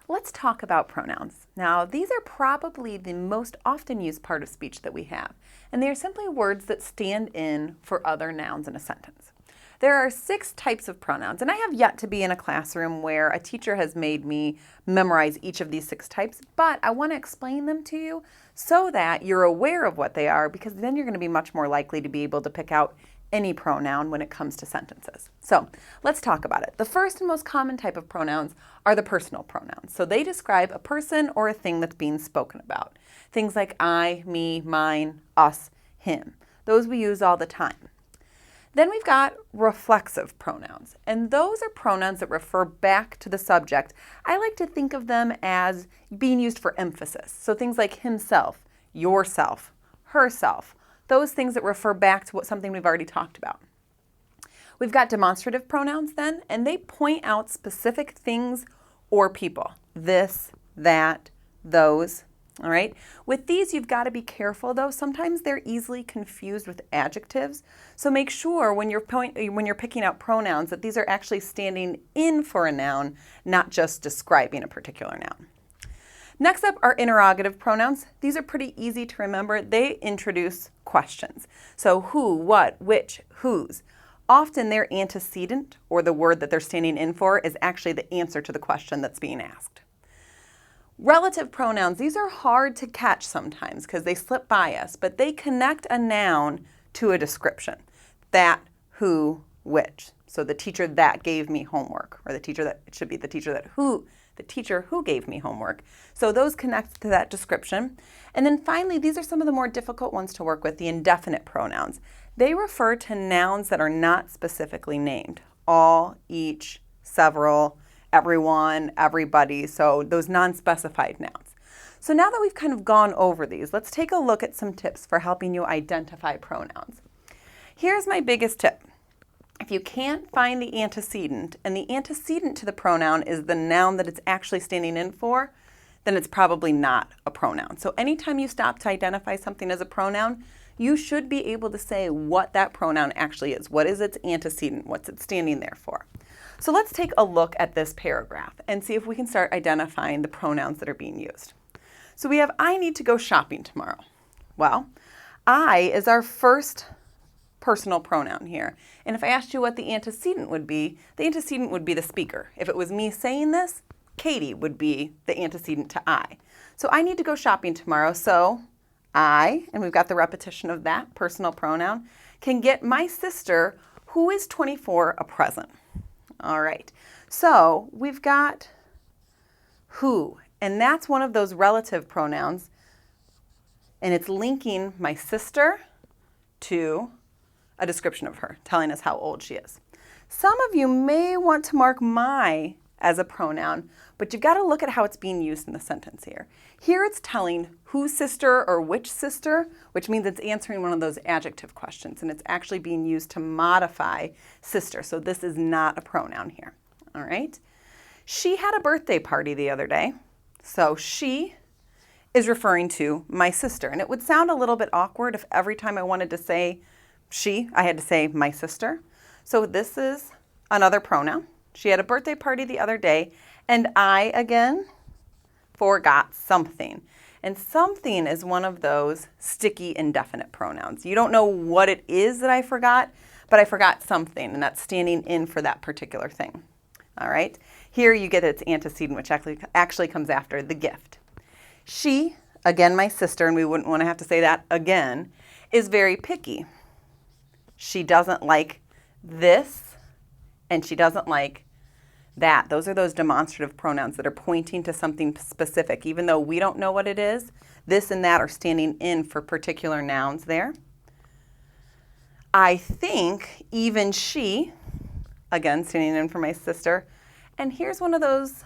Let's talk about pronouns. Now, these are probably the most often used part of speech that we have, and they are simply words that stand in for other nouns in a sentence. There are 6 types of pronouns, and I have yet to be in a classroom where a teacher has made me memorize each of these 6 types, but I want to explain them to you so that you're aware of what they are, because then you're going to be much more likely to be able to pick out any pronoun when it comes to sentences. So let's talk about it. The first and most common type of pronouns are the personal pronouns. So they describe a person or a thing that's being spoken about. Things like I, me, mine, us, him. Those we use all the time. Then we've got reflexive pronouns, and those are pronouns that refer back to the subject. I like to think of them as being used for emphasis. So things like himself, yourself, herself, those things that refer back to something we've already talked about. We've got demonstrative pronouns then, and they point out specific things or people. This, that, those. All right. With these, you've got to be careful though. Sometimes they're easily confused with adjectives. So make sure when you're picking out pronouns that these are actually standing in for a noun, not just describing a particular noun. Next up are interrogative pronouns. These are pretty easy to remember. They introduce questions. So who, what, which, whose. Often their antecedent, or the word that they're standing in for, is actually the answer to the question that's being asked. Relative pronouns, these are hard to catch sometimes because they slip by us, but they connect a noun to a description. That, who, which. So the teacher that gave me homework, or the teacher that, it should be the teacher who gave me homework. So those connect to that description. And then finally, these are some of the more difficult ones to work with, the indefinite pronouns. They refer to nouns that are not specifically named. All, each, several, everyone, everybody, so those non-specified nouns. So now that we've kind of gone over these, let's take a look at some tips for helping you identify pronouns. Here's my biggest tip. If you can't find the antecedent, and the antecedent to the pronoun is the noun that it's actually standing in for, then it's probably not a pronoun. So anytime you stop to identify something as a pronoun, you should be able to say what that pronoun actually is. What is its antecedent? What's it standing there for? So let's take a look at this paragraph and see if we can start identifying the pronouns that are being used. So we have, I need to go shopping tomorrow. Well, I is our first personal pronoun here. And if I asked you what the antecedent would be the speaker. If it was me saying this, Katie would be the antecedent to I. So I need to go shopping tomorrow. So I, and we've got the repetition of that personal pronoun, can get my sister, who is 24, a present. All right. So we've got who, and that's one of those relative pronouns, and it's linking my sister to a description of her, telling us how old she is. Some of you may want to mark my as a pronoun, but you've got to look at how it's being used in the sentence here. Here it's telling whose sister or which sister, which means it's answering one of those adjective questions, and it's actually being used to modify sister. So this is not a pronoun here. All right. She had a birthday party the other day. So she is referring to my sister, and it would sound a little bit awkward if every time I wanted to say she, I had to say my sister. So this is another pronoun. She had a birthday party the other day, and I, again, forgot something. And something is one of those sticky indefinite pronouns. You don't know what it is that I forgot, but I forgot something, and that's standing in for that particular thing. All right? Here you get its antecedent, which actually comes after the gift. She, again, my sister, and we wouldn't want to have to say that again, is very picky. She doesn't like this, and she doesn't like that. Those are those demonstrative pronouns that are pointing to something specific. Even though we don't know what it is, this and that are standing in for particular nouns there. I think, even she, again, standing in for my sister. And here's one of those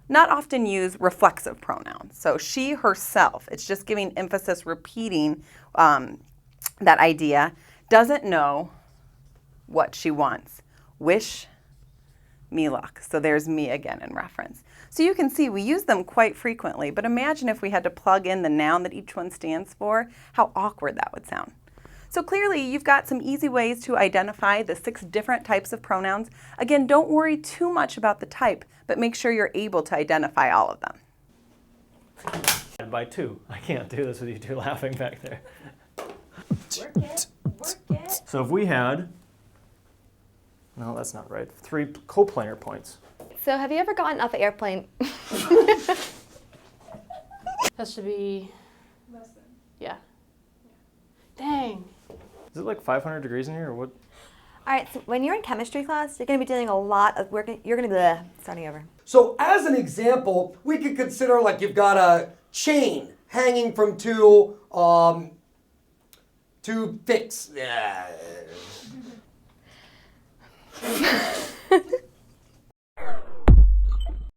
not often used reflexive pronouns. So she, herself, it's just giving emphasis, repeating that idea, doesn't know what she wants. Wish me luck. So there's me again in reference. So you can see we use them quite frequently, but imagine if we had to plug in the noun that each one stands for, how awkward that would sound. So clearly you've got some easy ways to identify the 6 different types of pronouns. Again, don't worry too much about the type, but make sure you're able to identify all of them. By 2. I can't do this with you 2 laughing back there. Work it. Work it. So if we had, no, that's not right, 3 coplanar points. So have you ever gotten off an airplane? Has to be less than. Yeah. Dang. Is it like 500 degrees in here or what? All right, so when you're in chemistry class, you're going to be doing a lot of work. You're going to be starting over. So as an example, we could consider like you've got a chain hanging from two fixed.